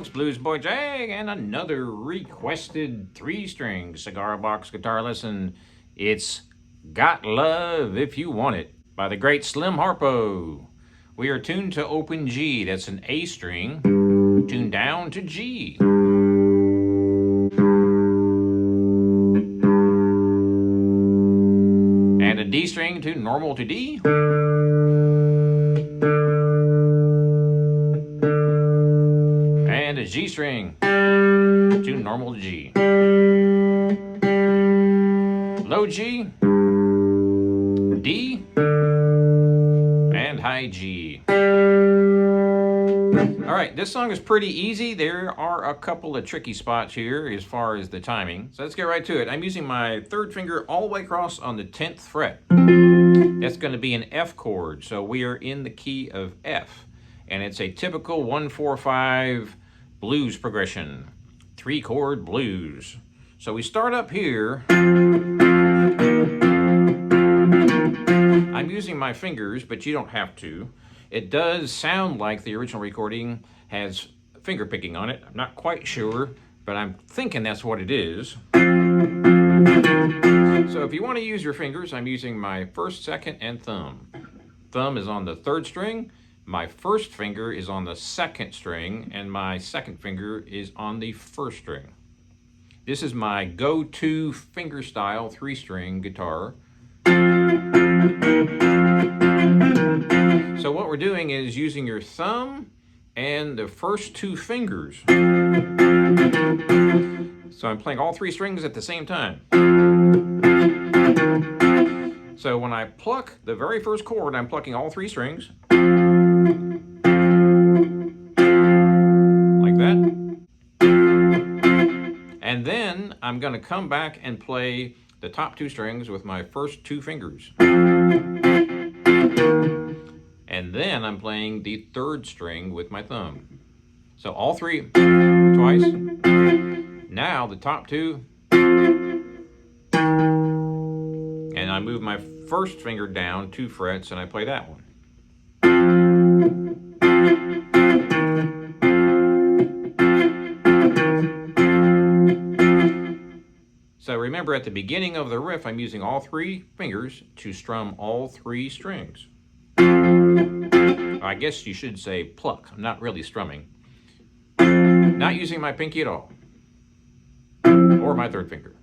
folks, Bluesboy Jag, and another requested 3-string cigar box guitar lesson. It's Got Love If You Want It by the great Slim Harpo. We are tuned to open G, that's an A string, tuned down to G. And a D string tuned normal to D. And a G string tuned normal to G. Low G, D, and high G. All right, this song is pretty easy. There are a couple of tricky spots here as far as the timing. So let's get right to it. I'm using my third finger all the way across on the 10th fret. That's going to be an F chord. So we are in the key of F. And it's a typical 1-4-5 blues progression. 3-chord blues. So we start up here. I'm using my fingers, but you don't have to. It does sound like the original recording has finger picking on it. I'm not quite sure, but I'm thinking that's what it is. So if you want to use your fingers, I'm using my first, second, and thumb. Thumb is on the 3rd string. My first finger is on the 2nd string, and my second finger is on the 1st string. This is my go-to fingerstyle 3-string guitar. So what we're doing is using your thumb and the first 2 fingers. So I'm playing all 3 strings at the same time. So when I pluck the very first chord, I'm plucking all 3 strings. Like that. And then I'm going to come back and play the top 2 strings with my first 2 fingers. And then I'm playing the 3rd string with my thumb. So all 3 twice. Now the top 2. And I move my first finger down 2 frets and I play that one. So remember, at the beginning of the riff, I'm using all 3 fingers to strum all 3 strings. I guess you should say pluck. I'm not really strumming. Not using my pinky at all. Or my 3rd finger.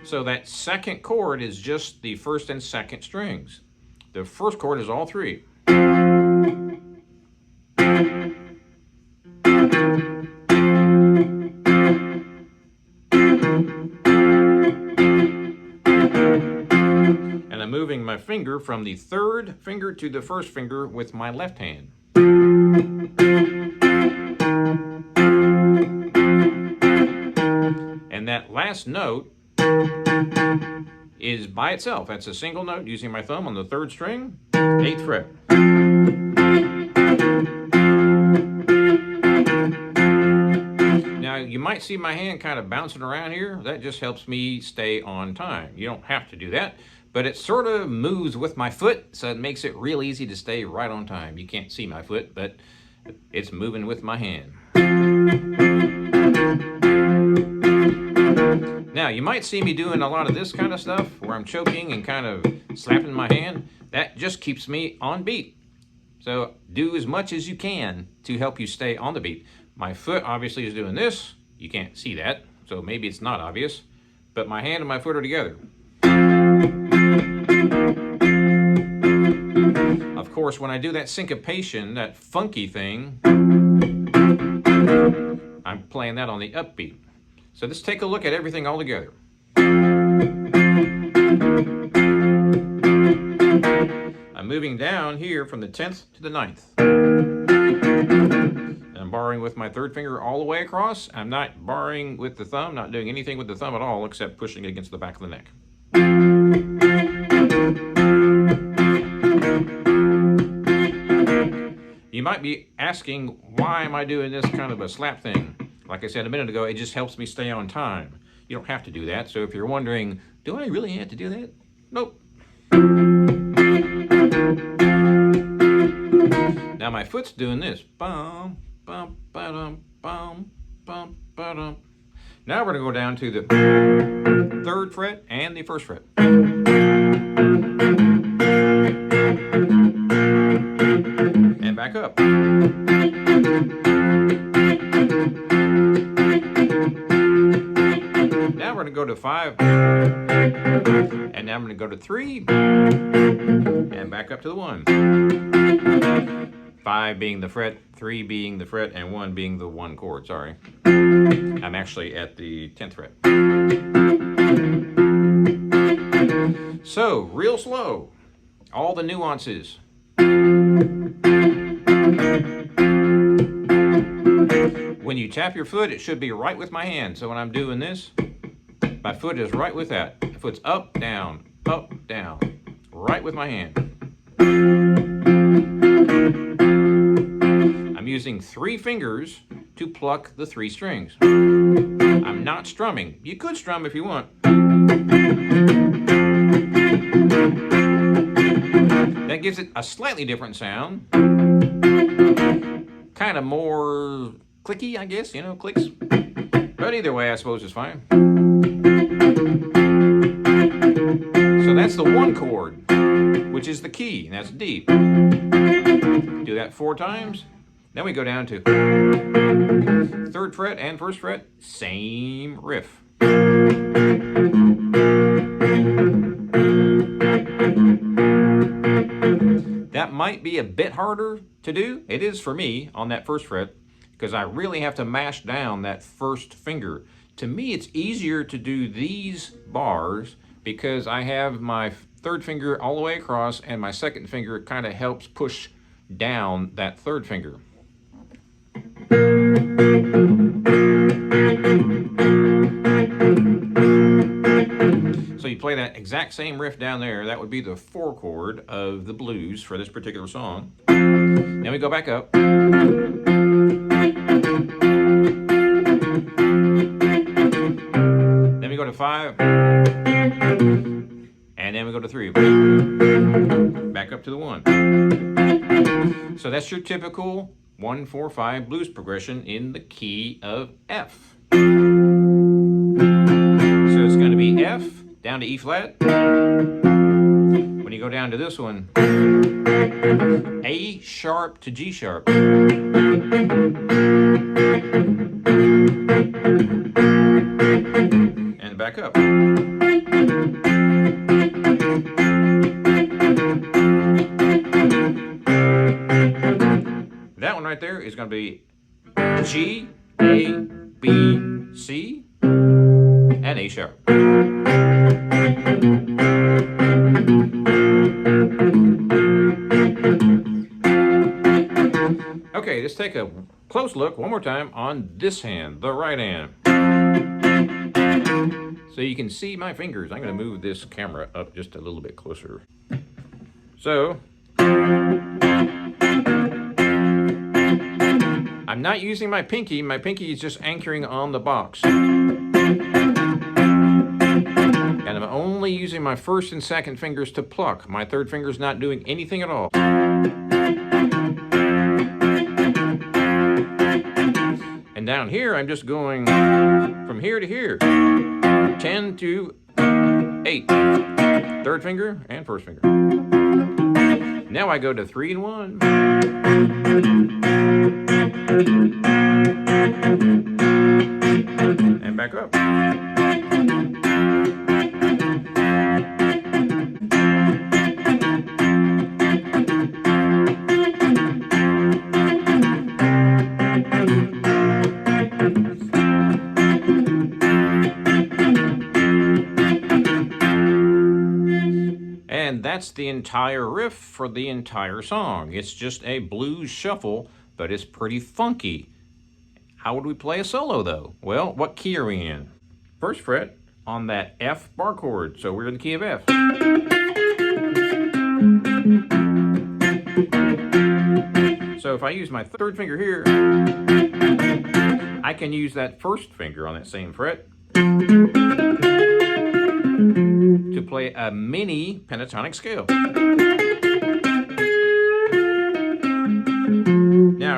So that 2nd chord is just the 1st and 2nd strings. The 1st chord is all 3. And I'm moving my finger from the 3rd finger to the 1st finger with my left hand. And that last note is by itself. That's a single note using my thumb on the 3rd string, 8th fret. Now you might see my hand kind of bouncing around here. That just helps me stay on time. You don't have to do that, but it sort of moves with my foot, so it makes it real easy to stay right on time. You can't see my foot, but it's moving with my hand. Now, you might see me doing a lot of this kind of stuff where I'm choking and kind of slapping my hand. That just keeps me on beat. So do as much as you can to help you stay on the beat. My foot obviously is doing this. You can't see that, so maybe it's not obvious. But my hand and my foot are together. Of course, when I do that syncopation, that funky thing, I'm playing that on the upbeat. So let's take a look at everything all together. I'm moving down here from the 10th to the 9th. I'm barring with my 3rd finger all the way across. I'm not barring with the thumb, not doing anything with the thumb at all except pushing it against the back of the neck. You might be asking, why am I doing this kind of a slap thing? Like I said a minute ago, it just helps me stay on time. You don't have to do that. So if you're wondering, do I really have to do that? Nope. Now my foot's doing this. Bum, bum, ba-dum, bum, bum, ba-dum. Now we're going to go down to the 3rd fret and the 1st fret. And back up. Now we're going to go to 5. And now I'm going to go to 3. And back up to the 1. 5 being the fret, 3 being the fret, and 1 being the 1 chord, sorry. I'm actually at the 10th fret. So, real slow. All the nuances. When you tap your foot, it should be right with my hand. So when I'm doing this, my foot is right with that. The foot's up, down, right with my hand. I'm using 3 fingers to pluck the 3 strings. I'm not strumming. You could strum if you want. That gives it a slightly different sound. Kind of more clicky, I guess, you know, clicks. But either way, I suppose it's fine. So that's the 1 chord, which is the key, and that's D. Do that 4 times. Then we go down to 3rd fret and 1st fret, same riff. That might be a bit harder to do. It is for me on that 1st fret, because I really have to mash down that 1st finger. To me, it's easier to do these bars because I have my 3rd finger all the way across, and my 2nd finger kind of helps push down that 3rd finger. So you play that exact same riff down there. That would be the 4 chord of the blues for this particular song. Then we go back up. Then we go to 5. And then we go to 3. Back up to the 1. So that's your typical 1-4-5 blues progression in the key of F. So it's going to be F down to E flat. When you go down to this one, A sharp to G sharp. And back up. That one right there is going to be G, A, B, C, and A sharp. Okay, let's take a close look one more time on this hand, the right hand. So you can see my fingers. I'm going to move this camera up just a little bit closer. So, I'm not using my pinky. My pinky is just anchoring on the box. And I'm only using my 1st and 2nd fingers to pluck. My 3rd finger is not doing anything at all. And down here, I'm just going from here to here. 10 to 8. 3rd finger and 1st finger. Now I go to 3 and 1. And back up. And that's the entire riff for the entire song. It's just a blues shuffle, but it's pretty funky. How would we play a solo though? Well, what key are we in? 1st fret on that F bar chord, so we're in the key of F. So if I use my 3rd finger here, I can use that 1st finger on that same fret to play a mini pentatonic scale.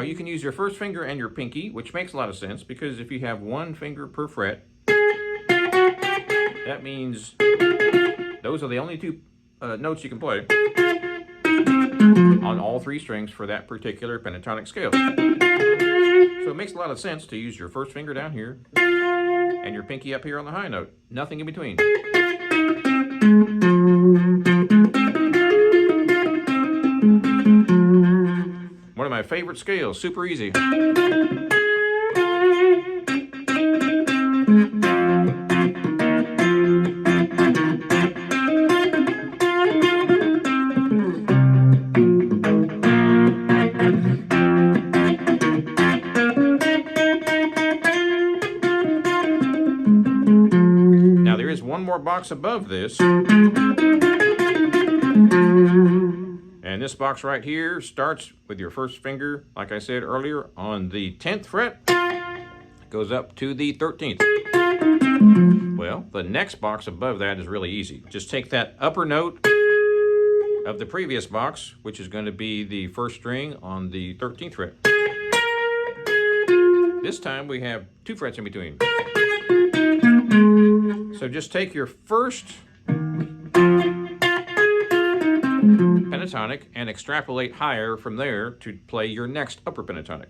Now, you can use your first finger and your pinky, which makes a lot of sense, because if you have one finger per fret, that means those are the only two notes you can play on all three strings for that particular pentatonic scale. So it makes a lot of sense to use your first finger down here and your pinky up here on the high note. Nothing in between. One of my favorite scales, super easy. Now there is one more box above this. And this box right here starts with your first finger, like I said earlier, on the 10th fret, goes up to the 13th. Well, the next box above that is really easy. Just take that upper note of the previous box, which is going to be the first string on the 13th fret. This time we have 2 frets in between. So just take your first pentatonic and extrapolate higher from there to play your next upper pentatonic.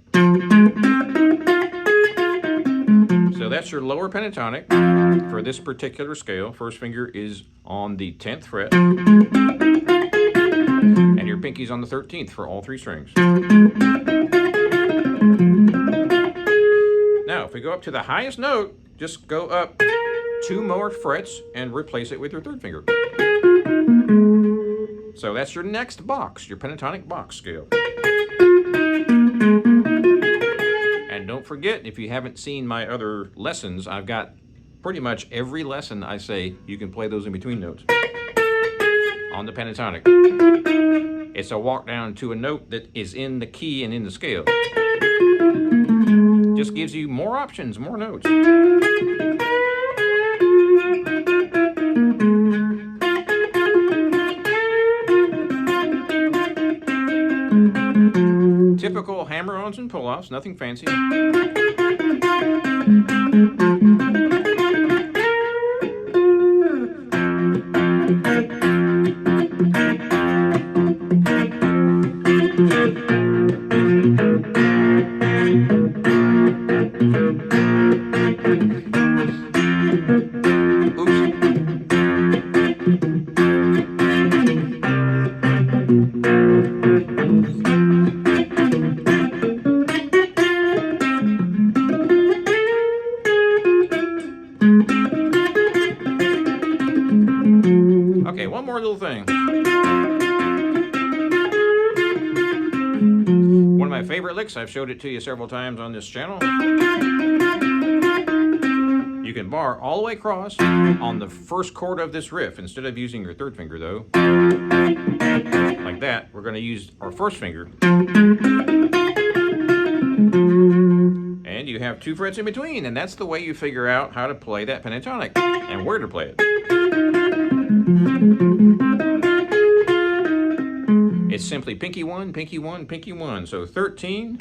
So that's your lower pentatonic for this particular scale. First finger is on the 10th fret, and your pinky's on the 13th for all 3 strings. Now, if we go up to the highest note, just go up 2 more frets and replace it with your 3rd finger. So that's your next box, your pentatonic box scale. And don't forget, if you haven't seen my other lessons, I've got pretty much every lesson I say you can play those in between notes on the pentatonic. It's a walk down to a note that is in the key and in the scale. Just gives you more options, more notes. Typical hammer-ons and pull-offs, nothing fancy. Okay, one more little thing. One of my favorite licks, I've showed it to you several times on this channel. You can bar all the way across on the first chord of this riff. Instead of using your 3rd finger though, like that, we're going to use our first finger. And you have 2 frets in between, and that's the way you figure out how to play that pentatonic and where to play it. It's simply pinky 1, pinky 1, pinky 1. So 13,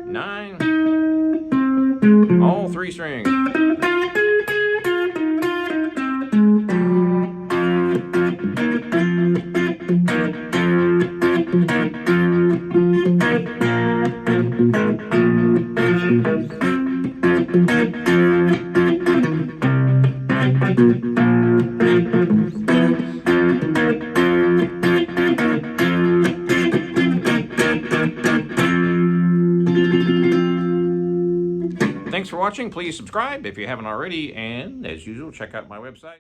9, all 3 strings. Thanks for watching. Please subscribe if you haven't already, and as usual, check out my website.